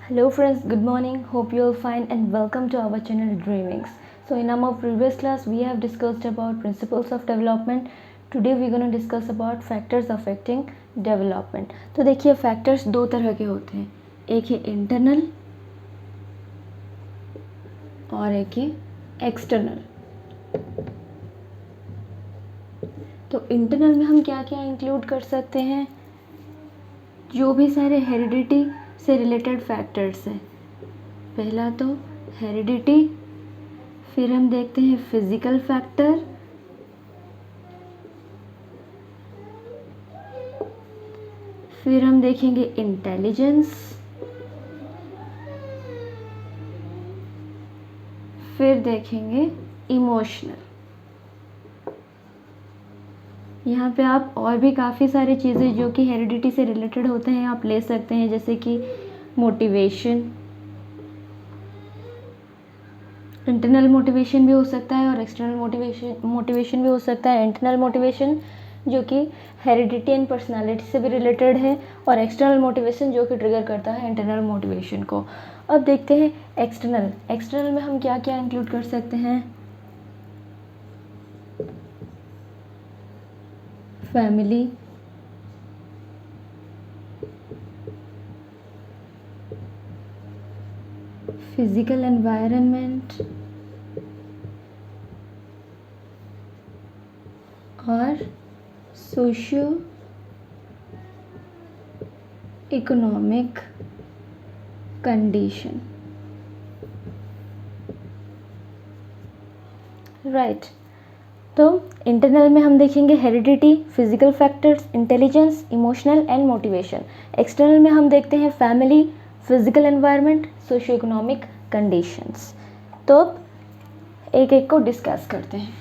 Hello friends, good morning. Hope you all fine and welcome to our channel Dreamings. So in our previous class we have discussed about principles of development. Today we are going to discuss about factors affecting development. तो देखिए factors दो तरह के होते हैं, एक है internal और एक है external. तो internal में हम क्या क्या इंक्लूड कर सकते हैं, जो भी सारे हेरिडिटी से रिलेटेड फैक्टर्स हैं. पहला तो हेरिडिटी, फिर हम देखते हैं फिजिकल फैक्टर, फिर हम देखेंगे इंटेलिजेंस, फिर देखेंगे इमोशनल. यहाँ पे आप और भी काफ़ी सारी चीज़ें जो कि हेरिडिटी से रिलेटेड होते हैं आप ले सकते हैं, जैसे कि मोटिवेशन, इंटरनल मोटिवेशन भी हो सकता है और एक्सटर्नल मोटिवेशन भी हो सकता है. इंटरनल मोटिवेशन जो कि हेरिडिटी एंड पर्सनालिटी से भी रिलेटेड है और एक्सटर्नल मोटिवेशन जो कि ट्रिगर करता है इंटरनल मोटिवेशन को. अब देखते हैं एक्सटर्नल में हम क्या क्या इंक्लूड कर सकते हैं. फैमिली, फिजिकल एनवायरनमेंट और सोशियो इकोनॉमिक कंडीशन. राइट. तो इंटरनल में हम देखेंगे heredity, physical factors, intelligence, emotional and motivation. External में हम देखते हैं family, physical environment, socio economic conditions. तो अब एक एक को डिस्कस करते हैं.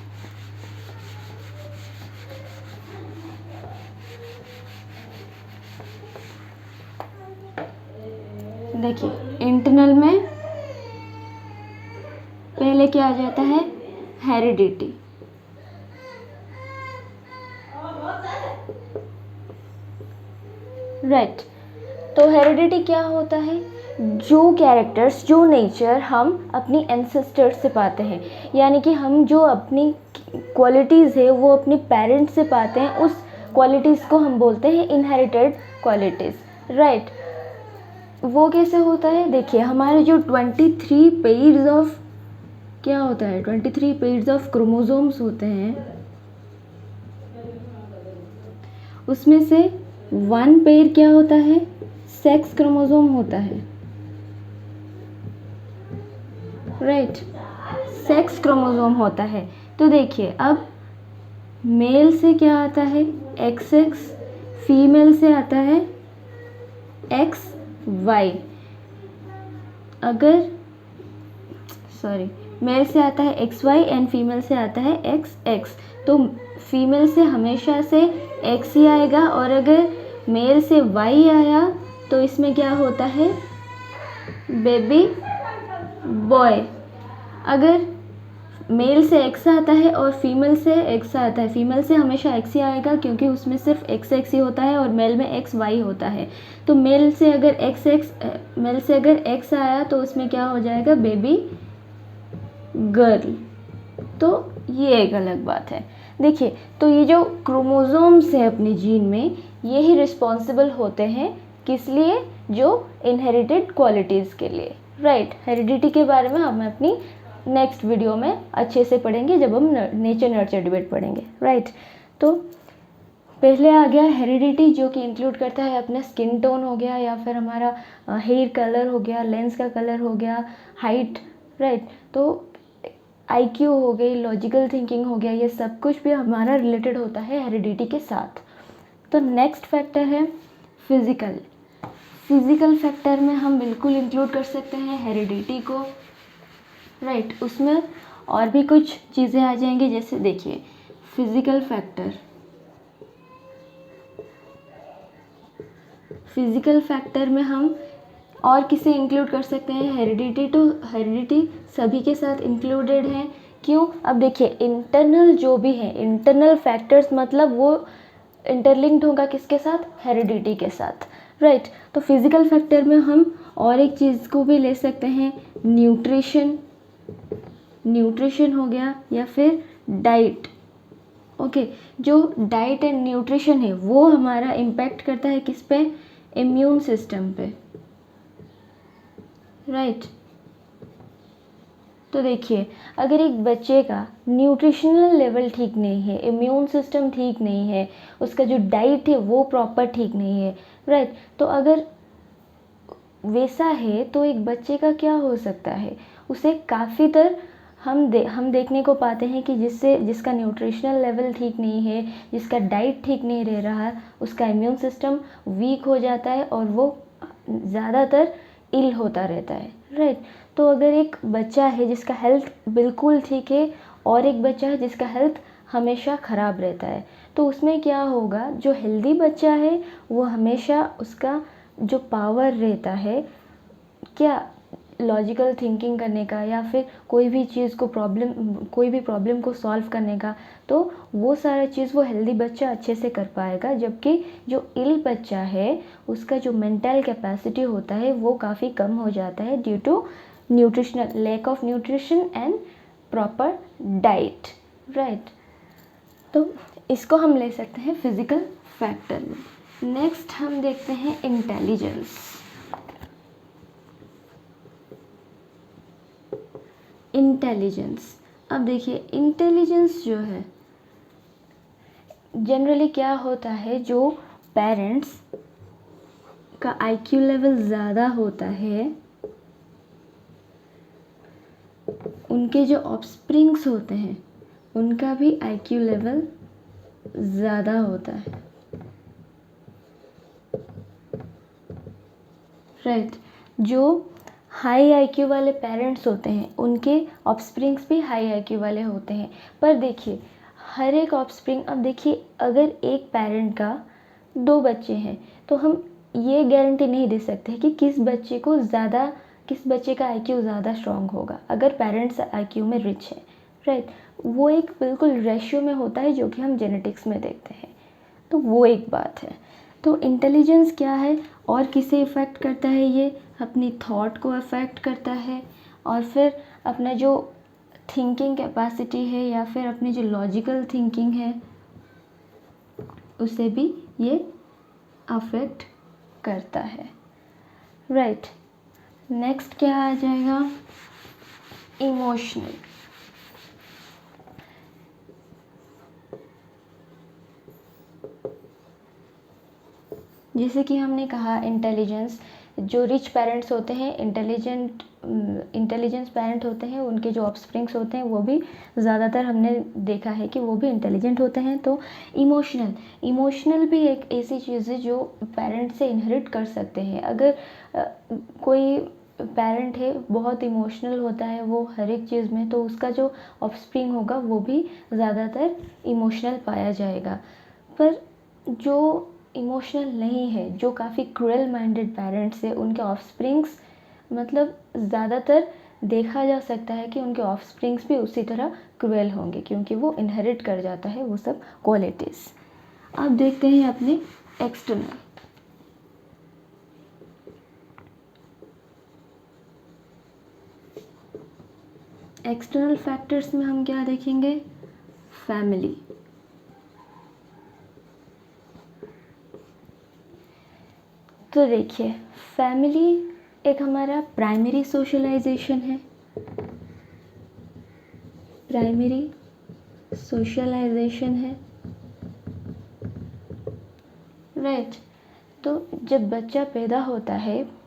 देखिए इंटरनल में पहले क्या आ जाता है, हेरिडिटी. राइट. तो हेरिडिटी क्या होता है, जो कैरेक्टर्स, जो नेचर हम अपनी एंसेस्टर्स से पाते हैं, यानी कि हम जो अपनी क्वालिटीज़ है वो अपने पेरेंट्स से पाते हैं, उस क्वालिटीज़ को हम बोलते हैं इनहेरिटेड क्वालिटीज़. राइट. वो कैसे होता है, देखिए हमारे जो 23 पेयर्स ऑफ क्या होता है, 23 पेयर्स ऑफ क्रोमोसोम्स होते हैं, उसमें से 1 पेयर क्या होता है, सेक्स क्रोमोसोम होता है. राइट. सेक्स क्रोमोसोम होता है. तो देखिए अब मेल से क्या आता है, XX, फीमेल से आता है XY. अगर मेल से आता है XY एंड फीमेल से आता है XX. तो फीमेल से हमेशा से X ही आएगा और अगर मेल से Y आया तो इसमें क्या होता है, बेबी बॉय. अगर मेल से X आता है और फीमेल से X आता है, फीमेल से हमेशा X ही आएगा क्योंकि उसमें सिर्फ XX ही होता है और मेल में XY होता है. तो मेल से अगर X आया तो उसमें क्या हो जाएगा, बेबी गर्ल. तो ये एक अलग बात है. देखिए तो ये जो क्रोमोसोम्स है अपने जीन में, ये ही रिस्पॉन्सिबल होते हैं किस लिए, जो इनहेरिटेड क्वालिटीज़ के लिए. राइट. हेरिडिटी के बारे में हम अपनी नेक्स्ट वीडियो में अच्छे से पढ़ेंगे जब हम नेचर नर्चर डिबेट पढ़ेंगे. राइट. तो पहले आ गया हेरिडिटी जो कि इंक्लूड करता है अपना स्किन टोन हो गया, या फिर हमारा हेयर कलर हो गया, लेंस का कलर हो गया, हाइट. राइट. तो IQ हो गई, लॉजिकल थिंकिंग हो गया, ये सब कुछ भी हमारा रिलेटेड होता है हेरिडिटी के साथ. तो नेक्स्ट फैक्टर है फिजिकल. फिजिकल फैक्टर में हम बिल्कुल इंक्लूड कर सकते हैं हेरिडिटी को. राइट. उसमें और भी कुछ चीज़ें आ जाएंगी, जैसे देखिए फिजिकल फैक्टर में हम और किसे इंक्लूड कर सकते हैं, हेरिडिटी सभी के साथ इंक्लूडेड है. क्यों, अब देखिए इंटरनल जो भी है, इंटरनल फैक्टर्स मतलब वो इंटरलिंक्ड होगा किसके साथ, हेरिडिटी के साथ. राइट. तो फिजिकल फैक्टर में हम और एक चीज़ को भी ले सकते हैं, न्यूट्रिशन हो गया, या फिर डाइट। ओके, जो डाइट एंड न्यूट्रिशन है वो हमारा इम्पैक्ट करता है किस पे, इम्यून सिस्टम पे, राइट। तो देखिए, अगर एक बच्चे का न्यूट्रिशनल लेवल ठीक नहीं है, इम्यून सिस्टम ठीक नहीं है, उसका जो डाइट है वो प्रॉपर ठीक नहीं है, राइट, तो अगर वैसा है तो एक बच्चे का क्या हो सकता है, उसे काफ़ी तर हम देखने को पाते हैं कि जिसका न्यूट्रिशनल लेवल ठीक नहीं है, जिसका डाइट ठीक नहीं रह रहा, उसका इम्यून सिस्टम वीक हो जाता है और वो ज़्यादातर इल होता रहता है, राइट। तो अगर एक बच्चा है जिसका हेल्थ बिल्कुल ठीक है और एक बच्चा है जिसका हेल्थ हमेशा ख़राब रहता है, तो उसमें क्या होगा, जो हेल्दी बच्चा है वो हमेशा उसका जो पावर रहता है क्या लॉजिकल थिंकिंग करने का, या फिर कोई भी प्रॉब्लम को सॉल्व करने का, तो वो सारा चीज़ वो हेल्दी बच्चा अच्छे से कर पाएगा। जबकि जो इल बच्चा है उसका जो मेंटल कैपेसिटी होता है वो काफ़ी कम हो जाता है due to lack of nutrition and proper diet, right. तो इसको हम ले सकते हैं फिजिकल फैक्टर में। नेक्स्ट हम देखते हैं इंटेलिजेंस। अब देखिए, इंटेलिजेंस जो है जनरली क्या होता है, जो पेरेंट्स का आईक्यू लेवल ज़्यादा होता है उनके जो ऑफस्प्रिंग्स होते हैं उनका भी आईक्यू लेवल ज़्यादा होता है, राइट। जो हाई आईक्यू वाले पेरेंट्स होते हैं उनके ऑफस्प्रिंग्स भी हाई आईक्यू वाले होते हैं। पर देखिए, हर एक ऑफस्प्रिंग, अब देखिए अगर एक पेरेंट का 2 बच्चे हैं तो हम ये गारंटी नहीं दे सकते कि किस बच्चे का आईक्यू ज़्यादा स्ट्रॉन्ग होगा अगर पेरेंट्स आईक्यू में रिच है, राइट। वो एक बिल्कुल रेशियो में होता है जो कि हम जेनेटिक्स में देखते हैं, तो वो एक बात है। तो इंटेलिजेंस क्या है और किसे इफ़ेक्ट करता है, ये अपनी थॉट को अफेक्ट करता है, और फिर अपना जो थिंकिंग कैपेसिटी है या फिर अपनी जो लॉजिकल थिंकिंग है उसे भी ये अफेक्ट करता है, राइट। नेक्स्ट क्या आ जाएगा, इमोशनल। जैसे कि हमने कहा, इंटेलिजेंस, जो रिच पेरेंट्स होते हैं, इंटेलिजेंस पेरेंट होते हैं, उनके जो ऑफस्प्रिंग्स होते हैं वो भी ज़्यादातर हमने देखा है कि वो भी इंटेलिजेंट होते हैं। तो इमोशनल भी एक ऐसी चीज़ है जो पेरेंट से इनहेरिट कर सकते हैं। अगर कोई पेरेंट है बहुत इमोशनल होता है वो हर एक चीज़ में, तो उसका जो ऑफस्प्रिंग होगा वो भी ज़्यादातर इमोशनल पाया जाएगा। पर जो इमोशनल नहीं है, जो काफ़ी क्रूएल माइंडेड पेरेंट्स है, उनके ऑफस्प्रिंग्स मतलब ज़्यादातर देखा जा सकता है कि उनके ऑफस्प्रिंग्स भी उसी तरह क्रूएल होंगे क्योंकि वो इनहेरिट कर जाता है वो सब क्वालिटीज़। अब देखते हैं अपने एक्सटर्नल फैक्टर्स में हम क्या देखेंगे, फैमिली। तो देखिए, फैमिली एक हमारा प्राइमरी सोशलाइजेशन है, राइट। तो जब बच्चा पैदा होता है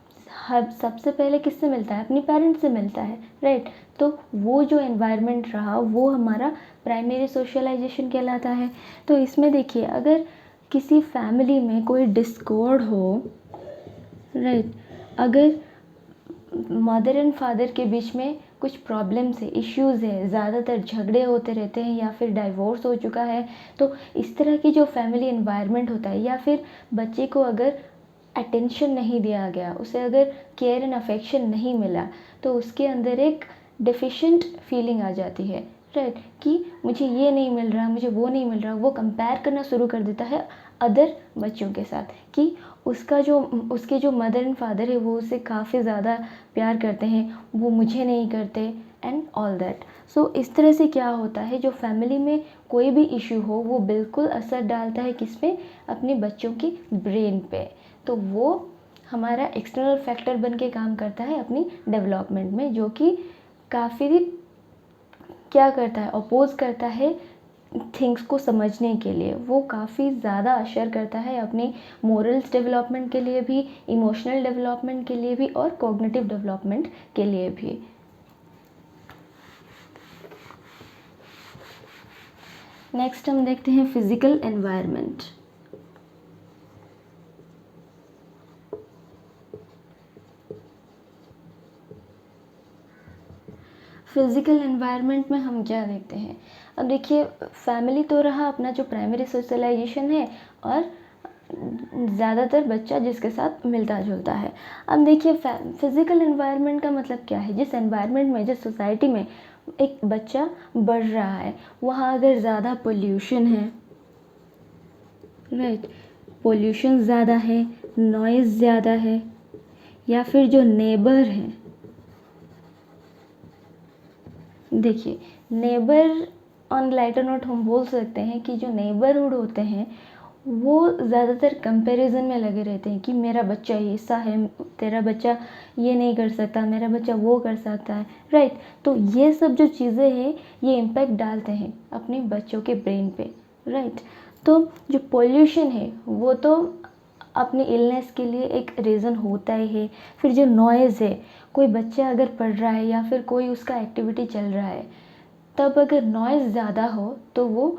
सबसे पहले किससे मिलता है, अपनी पेरेंट्स से मिलता है, राइट। तो वो जो एनवायरनमेंट रहा वो हमारा प्राइमरी सोशलाइजेशन कहलाता है। तो इसमें देखिए, अगर किसी फैमिली में कोई डिस्कॉर्ड हो, राइट, अगर मदर एंड फादर के बीच में कुछ प्रॉब्लम्स है, इश्यूज़ है, ज़्यादातर झगड़े होते रहते हैं या फिर डाइवोर्स हो चुका है, तो इस तरह की जो फैमिली एनवायरनमेंट होता है, या फिर बच्चे को अगर अटेंशन नहीं दिया गया, उसे अगर केयर एंड अफेक्शन नहीं मिला, तो उसके अंदर एक डिफिशेंट फीलिंग आ जाती है, राइट, कि मुझे ये नहीं मिल रहा, मुझे वो नहीं मिल रहा। वो कंपेयर करना शुरू कर देता है अदर बच्चों के साथ, कि उसके जो मदर एंड फादर है वो उसे काफ़ी ज़्यादा प्यार करते हैं, वो मुझे नहीं करते, एंड ऑल दैट। सो इस तरह से क्या होता है, जो फैमिली में कोई भी इशू हो वो बिल्कुल असर डालता है किस पे, अपने बच्चों की ब्रेन पे। तो वो हमारा एक्सटर्नल फैक्टर बन के काम करता है अपनी डेवलपमेंट में, जो कि काफ़ी क्या करता है, अपोज करता है थिंग्स को समझने के लिए। वो काफ़ी ज़्यादा असर करता है अपनी मोरल्स डेवलपमेंट के लिए भी, इमोशनल डेवलपमेंट के लिए भी, और कॉग्निटिव डेवलपमेंट के लिए भी। नेक्स्ट हम देखते हैं फिजिकल एनवायरनमेंट। फिजिकल एनवायरनमेंट में हम क्या देखते हैं, अब देखिए फैमिली तो रहा अपना जो प्राइमरी सोशलाइजेशन है, और ज़्यादातर बच्चा जिसके साथ मिलता जुलता है। अब देखिए फिजिकल एनवायरनमेंट का मतलब क्या है, जिस एनवायरनमेंट में, जिस सोसाइटी में एक बच्चा बढ़ रहा है, वहाँ अगर ज़्यादा पोल्यूशन है, राइट, पोल्यूशन ज़्यादा है, नॉइज़ ज़्यादा है, या फिर जो नेबर हैं, देखिए नेबर, ऑन लाइटर नोट हम बोल सकते हैं कि जो नेबरहुड होते हैं वो ज़्यादातर कंपैरिजन में लगे रहते हैं कि मेरा बच्चा ऐसा है, तेरा बच्चा ये नहीं कर सकता, मेरा बच्चा वो कर सकता है, राइट। तो ये सब जो चीज़ें हैं ये इम्पैक्ट डालते हैं अपने बच्चों के ब्रेन पे, राइट। तो जो पोल्यूशन है वो तो अपनी इलनेस के लिए एक रीज़न होता ही है। फिर जो नॉइज़ है, कोई बच्चा अगर पढ़ रहा है या फिर कोई उसका एक्टिविटी चल रहा है, तब अगर नॉइज़ ज़्यादा हो तो वो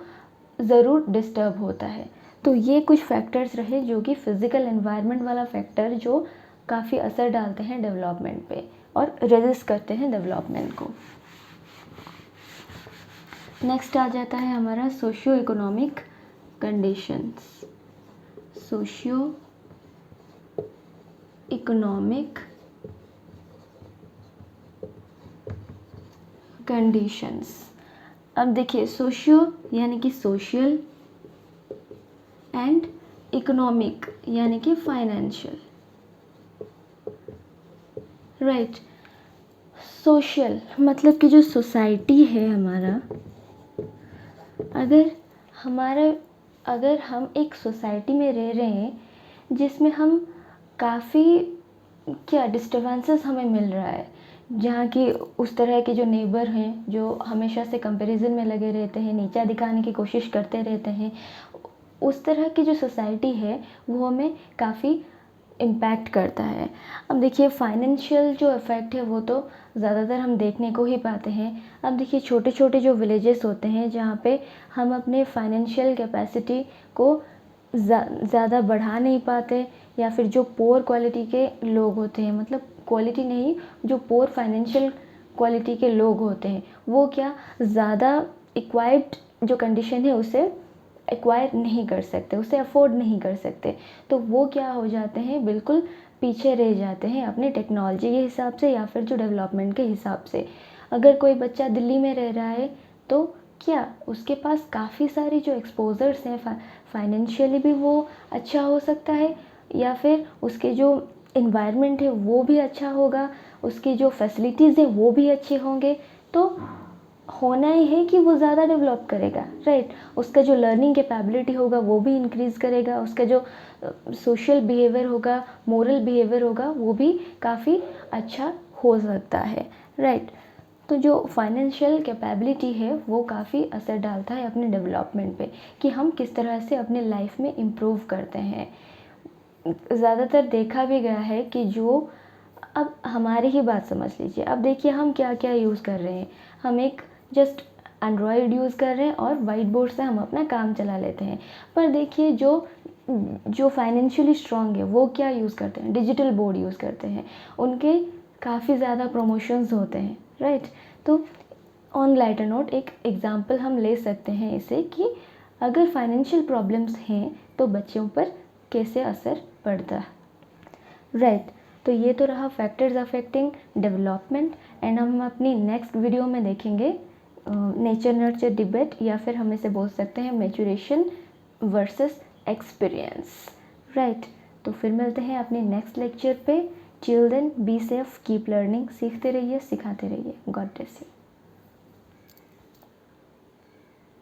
ज़रूर डिस्टर्ब होता है। तो ये कुछ फैक्टर्स रहे जो कि फ़िज़िकल एनवायरनमेंट वाला फैक्टर जो काफ़ी असर डालते हैं डेवलपमेंट पे और रेजिस्ट करते हैं डेवलपमेंट को। नेक्स्ट आ जाता है हमारा socio economic conditions. Socio economic conditions. अब देखिए सोशियो यानी कि सोशल, एंड इकोनॉमिक यानी कि फाइनेंशियल, राइट। सोशल मतलब कि जो सोसाइटी है हमारा, अगर हम एक सोसाइटी में रह रहे हैं जिसमें हम काफ़ी क्या डिस्टर्बेंसेस हमें मिल रहा है, जहाँ की उस तरह के जो नेबर हैं जो हमेशा से कंपैरिजन में लगे रहते हैं, नीचा दिखाने की कोशिश करते रहते हैं, उस तरह की जो सोसाइटी है वो हमें काफ़ी इम्पैक्ट करता है। अब देखिए फाइनेंशियल जो इफ़ेक्ट है वो तो ज़्यादातर हम देखने को ही पाते हैं। अब देखिए छोटे छोटे जो विलेजेस होते हैं जहाँ पे हम अपने फाइनेंशियल कैपेसिटी को ज़्यादा बढ़ा नहीं पाते, या फिर जो पोर क्वालिटी के लोग होते हैं, मतलब क्वालिटी नहीं, जो पोर फाइनेंशियल क्वालिटी के लोग होते हैं वो क्या ज़्यादा एक्वायर्ड जो कंडीशन है उसे एक्वायर नहीं कर सकते, उसे अफोर्ड नहीं कर सकते। तो वो क्या हो जाते हैं, बिल्कुल पीछे रह जाते हैं अपने टेक्नोलॉजी के हिसाब से या फिर जो डेवलपमेंट के हिसाब से। अगर कोई बच्चा दिल्ली में रह रहा है तो क्या उसके पास काफ़ी सारी जो एक्सपोजर्स हैं, फाइनेंशियली भी वो अच्छा हो सकता है, या फिर उसके जो इन्वायरमेंट है वो भी अच्छा होगा, उसकी जो फैसिलिटीज़ हैं वो भी अच्छे होंगे। तो होना ही है कि वो ज़्यादा डेवलप करेगा, राइट। उसका जो लर्निंग कैपेबिलिटी होगा वो भी इंक्रीज़ करेगा, उसका जो सोशल बिहेवियर होगा, मोरल बिहेवियर होगा, वो भी काफ़ी अच्छा हो सकता है, राइट। तो जो फाइनेंशियल कैपेबिलिटी है वो काफ़ी असर डालता है अपने डेवलपमेंट पे, कि हम किस तरह से अपने लाइफ में इम्प्रूव करते हैं। ज़्यादातर देखा भी गया है कि जो, अब हमारी ही बात समझ लीजिए, अब देखिए हम क्या क्या यूज़ कर रहे हैं, हम एक जस्ट एंड्रॉयड यूज़ कर रहे हैं और वाइट बोर्ड से हम अपना काम चला लेते हैं। पर देखिए जो फाइनेंशियली स्ट्रांग है वो क्या यूज़ करते हैं, डिजिटल बोर्ड यूज़ करते हैं, उनके काफ़ी ज़्यादा प्रमोशंस होते हैं, राइट। तो ऑन लाइटर नोट एक एग्जांपल हम ले सकते हैं इसे, कि अगर फाइनेंशियल प्रॉब्लम्स हैं तो बच्चों पर कैसे असर पड़ता है, राइट। तो ये तो रहा फैक्टर्स अफेक्टिंग डेवलपमेंट, एंड हम अपनी नेक्स्ट वीडियो में देखेंगे नेचर नर्चर डिबेट, या फिर हम इसे बोल सकते हैं मैच्योरेशन वर्सेस एक्सपीरियंस। राइट, तो फिर मिलते हैं अपने नेक्स्ट लेक्चर पे। Till then be safe, keep learning, सीखते रहिए, सिखाते रहिए। God bless you.